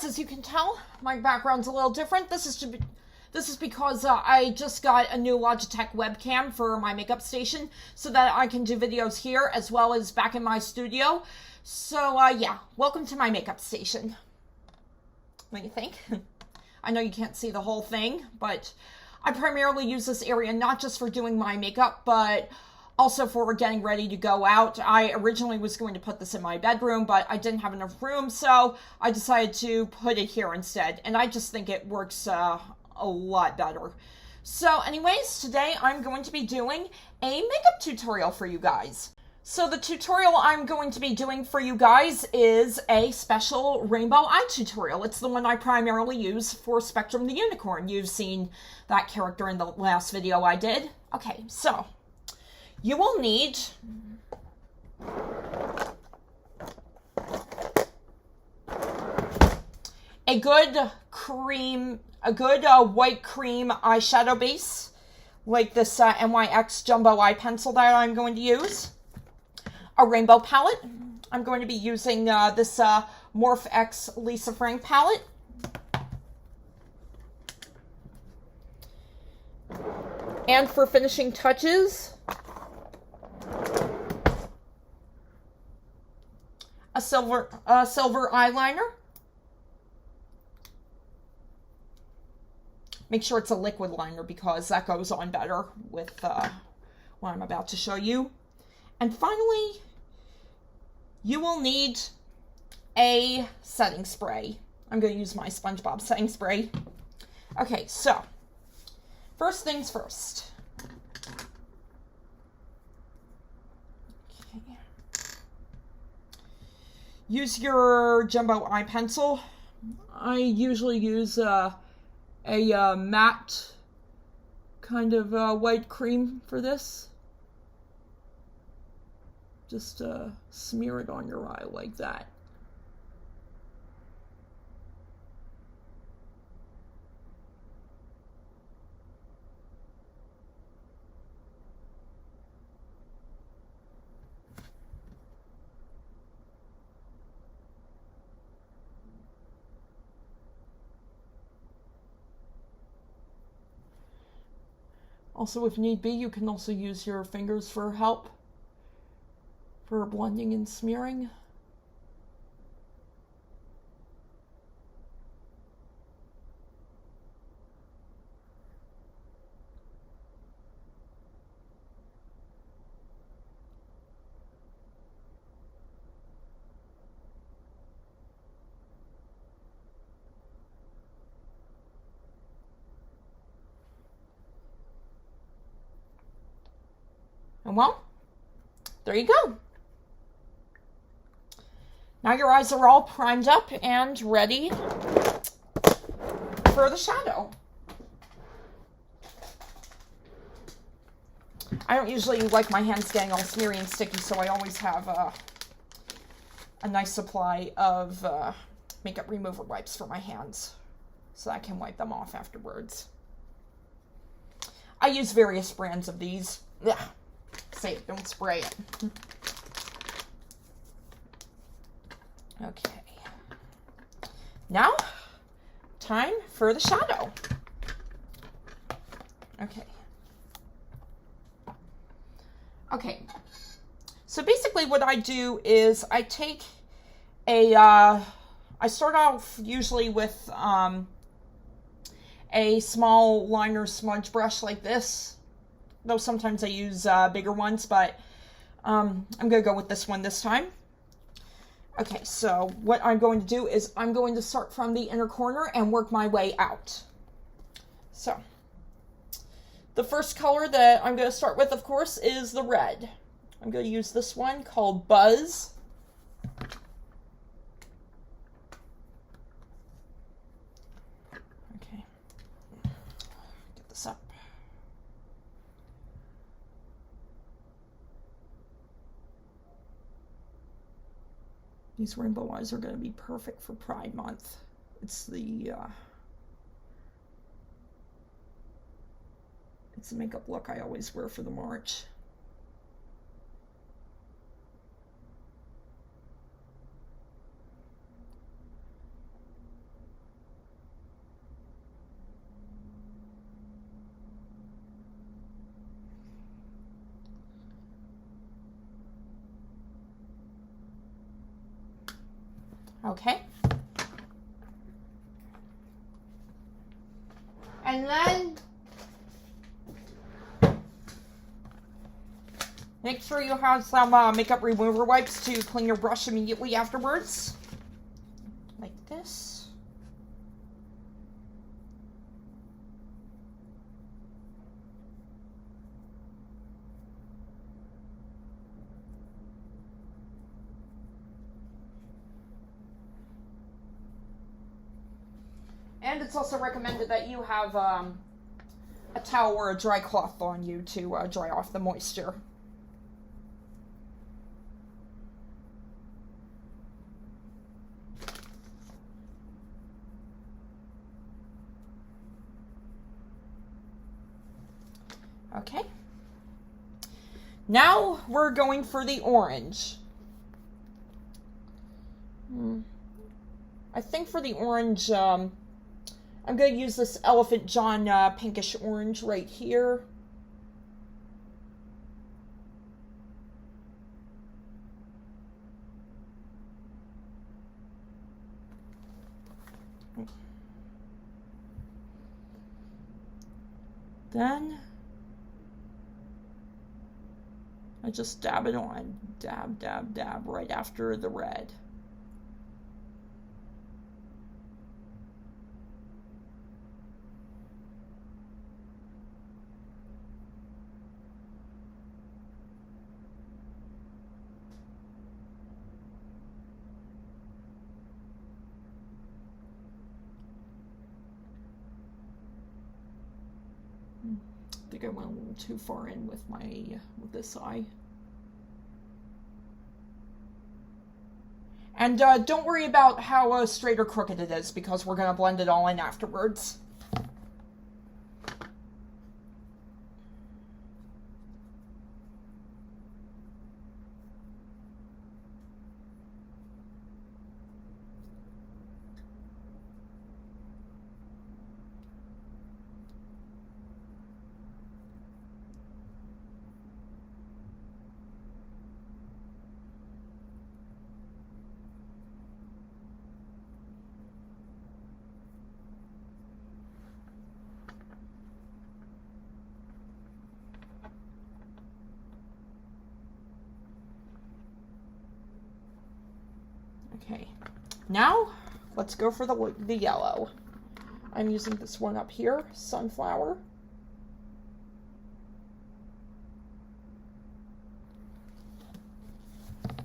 guys, as you can tell, my background's a little different. This is because I just got a new Logitech webcam for my makeup station so that I can do videos here as well as back in my studio. So, yeah, welcome to my makeup station. What do you think? I know you can't see the whole thing, but I primarily use this area not just for doing my makeup, but also for getting ready to go out. I originally was going to put this in my bedroom, but I didn't have enough room, so I decided to put it here instead. And I just think it works a lot better. So anyways, today I'm going to be doing a makeup tutorial for you guys. So the tutorial I'm going to be doing for you guys is a special rainbow eye tutorial. It's the one I primarily use for Spectrum the Unicorn. You've seen that character in the last video I did. Okay, so you will need a good white cream eyeshadow base, like this NYX Jumbo Eye Pencil that I'm going to use. A rainbow palette. I'm going to be using this Morph X Lisa Frank palette. And for finishing touches, a silver eyeliner. Make sure it's a liquid liner because that goes on better with what I'm about to show you. And finally, you will need a setting spray. I'm going to use my SpongeBob setting spray. Okay, so first things first. Okay. Use your Jumbo Eye Pencil. I usually use a matte kind of white cream for this. Just smear it on your eye like that. Also, if need be, you can also use your fingers for help, for blending and smearing. And well, there you go. Now your eyes are all primed up and ready for the shadow. I don't usually like my hands getting all smeary and sticky, so I always have a nice supply of makeup remover wipes for my hands so I can wipe them off afterwards. I use various brands of these. Ugh. Say it, don't spray it. Okay. Now, time for the shadow. Okay. Okay. So basically what I do is I take I start off usually with a small liner smudge brush like this. Though sometimes I use bigger ones, but I'm going to go with this one this time. Okay, so what I'm going to do is I'm going to start from the inner corner and work my way out. So, the first color that I'm going to start with, of course, is the red. I'm going to use this one called Buzz. Okay, get this up. These rainbow eyes are going to be perfect for Pride Month. It's the makeup look I always wear for the March. Okay. And then make sure you have some makeup remover wipes to clean your brush immediately afterwards. Like this. And it's also recommended that you have a towel or a dry cloth on you to dry off the moisture. Okay. Now we're going for the orange. I think for the orange, I'm going to use this Elephant John pinkish orange right here. Then I just dab it on. Dab, dab, dab right after the red. I think I went a little too far in with with this eye. And don't worry about how straight or crooked it is, because we're going to blend it all in afterwards. Okay, now let's go for the yellow. I'm using this one up here, Sunflower. Okay.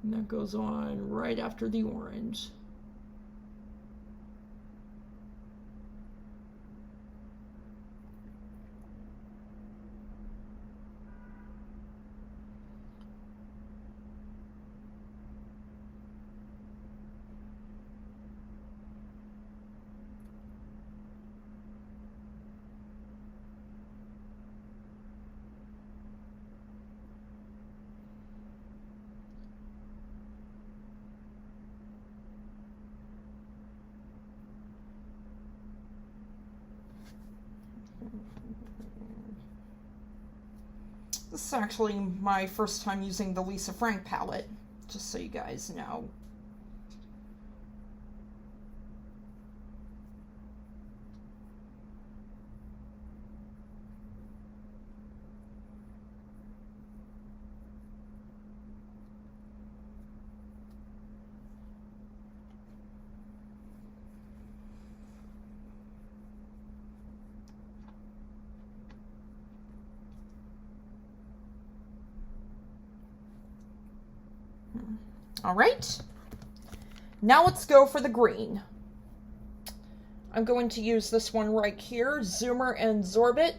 And that goes on right after the orange. This is actually my first time using the Lisa Frank palette, just so you guys know. All right, now let's go for the green. I'm going to use this one right here, Zoomer and Zorbit.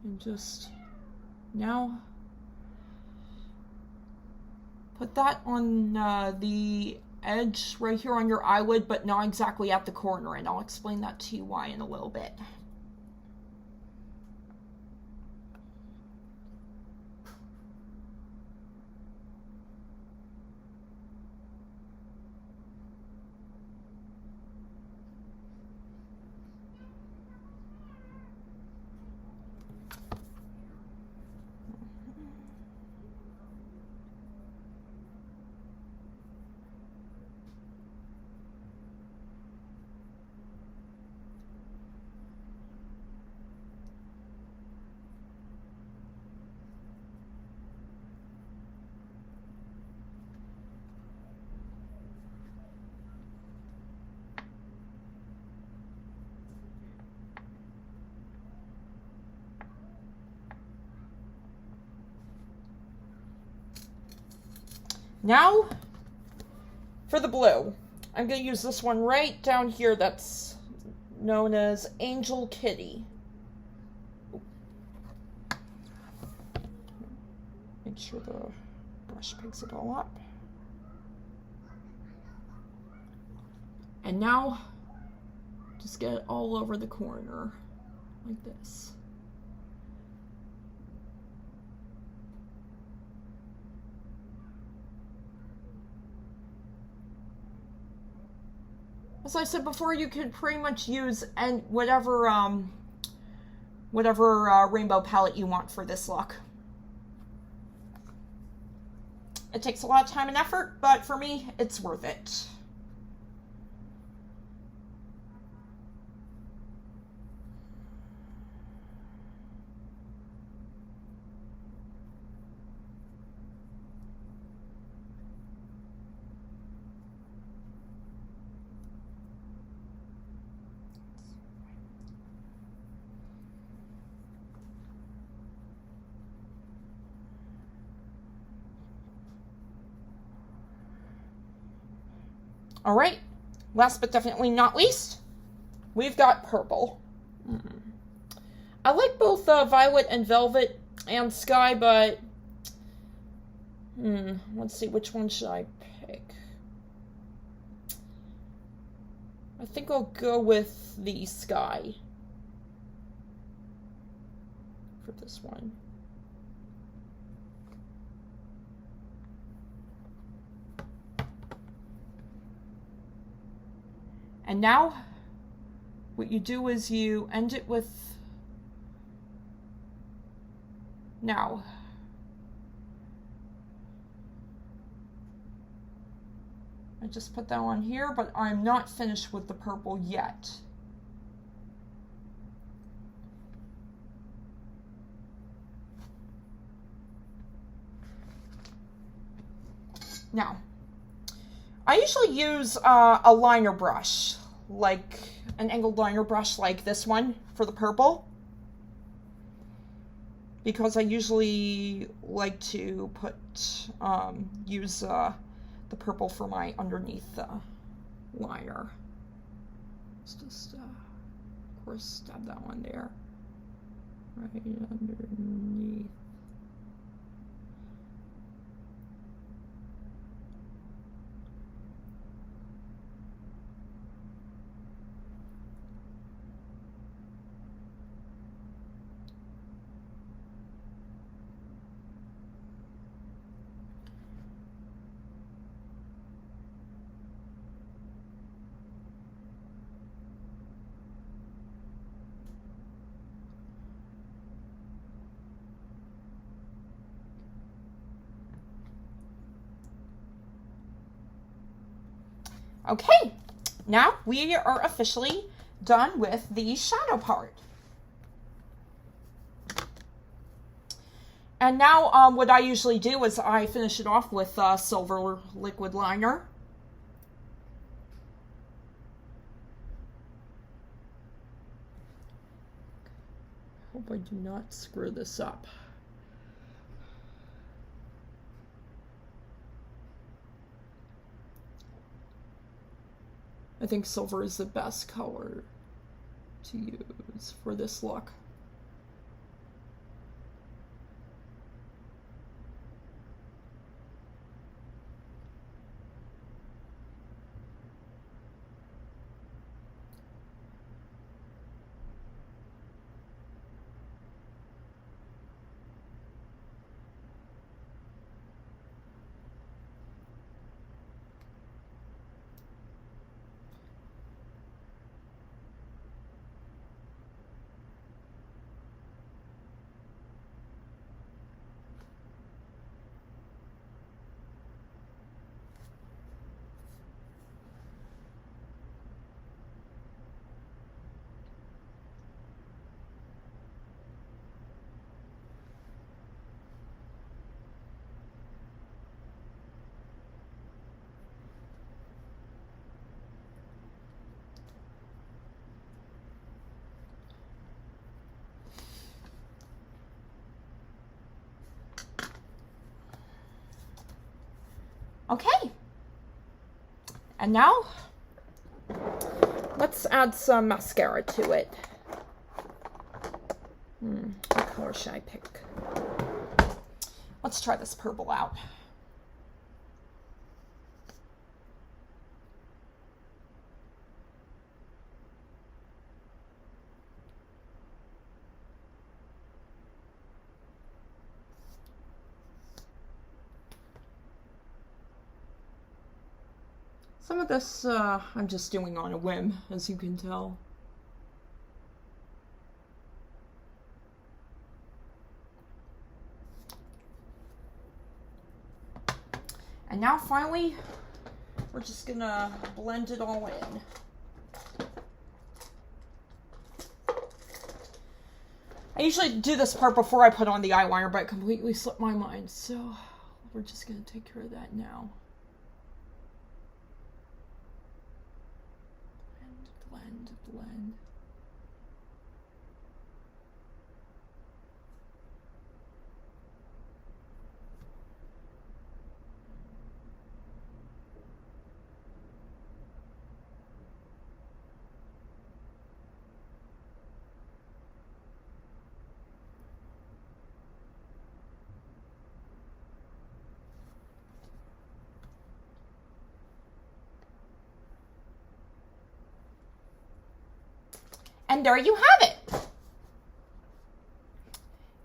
And just now put that on the edge right here on your eyelid, but not exactly at the corner, and I'll explain that to you why in a little bit. Now, for the blue, I'm going to use this one right down here that's known as Angel Kitty. Make sure the brush picks it all up. And now, just get it all over the corner, like this. As I said before, you could pretty much use whatever rainbow palette you want for this look. It takes a lot of time and effort, but for me, it's worth it. All right, last but definitely not least, we've got purple. I like both Violet and Velvet and Sky, but let's see, which one should I pick? I think I'll go with the Sky for this one. And now, what you do is you end it with, now. I just put that on here, but I'm not finished with the purple yet. Now, I usually use a liner brush, like an angled liner brush like this one for the purple, because I usually like to use the purple for my underneath liner. Let's just, of course, stab that one there, right underneath. Okay, now we are officially done with the shadow part. And now what I usually do is I finish it off with silver liquid liner. Hope I do not screw this up. I think silver is the best color to use for this look. Okay. And now, let's add some mascara to it. What color should I pick? Let's try this purple out. Some of this I'm just doing on a whim, as you can tell. And now finally, we're just gonna blend it all in. I usually do this part before I put on the eyeliner, but it completely slipped my mind, so we're just gonna take care of that now. Blend, blend. And there you have it.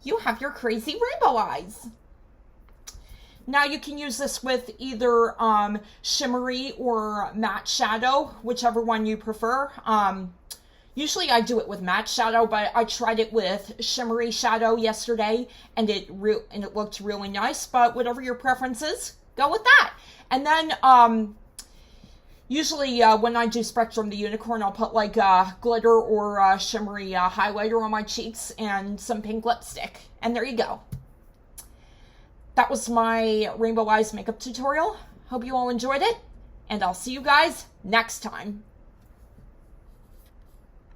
You have your crazy rainbow eyes. Now you can use this with either shimmery or matte shadow, whichever one you prefer. Usually I do it with matte shadow, but I tried it with shimmery shadow yesterday, and it looked really nice. But whatever your preference is, go with that. And then usually when I do Spectrum the Unicorn, I'll put like glitter or shimmery highlighter on my cheeks and some pink lipstick. And there you go. That was my Rainbow Eyes makeup tutorial. Hope you all enjoyed it, and I'll see you guys next time.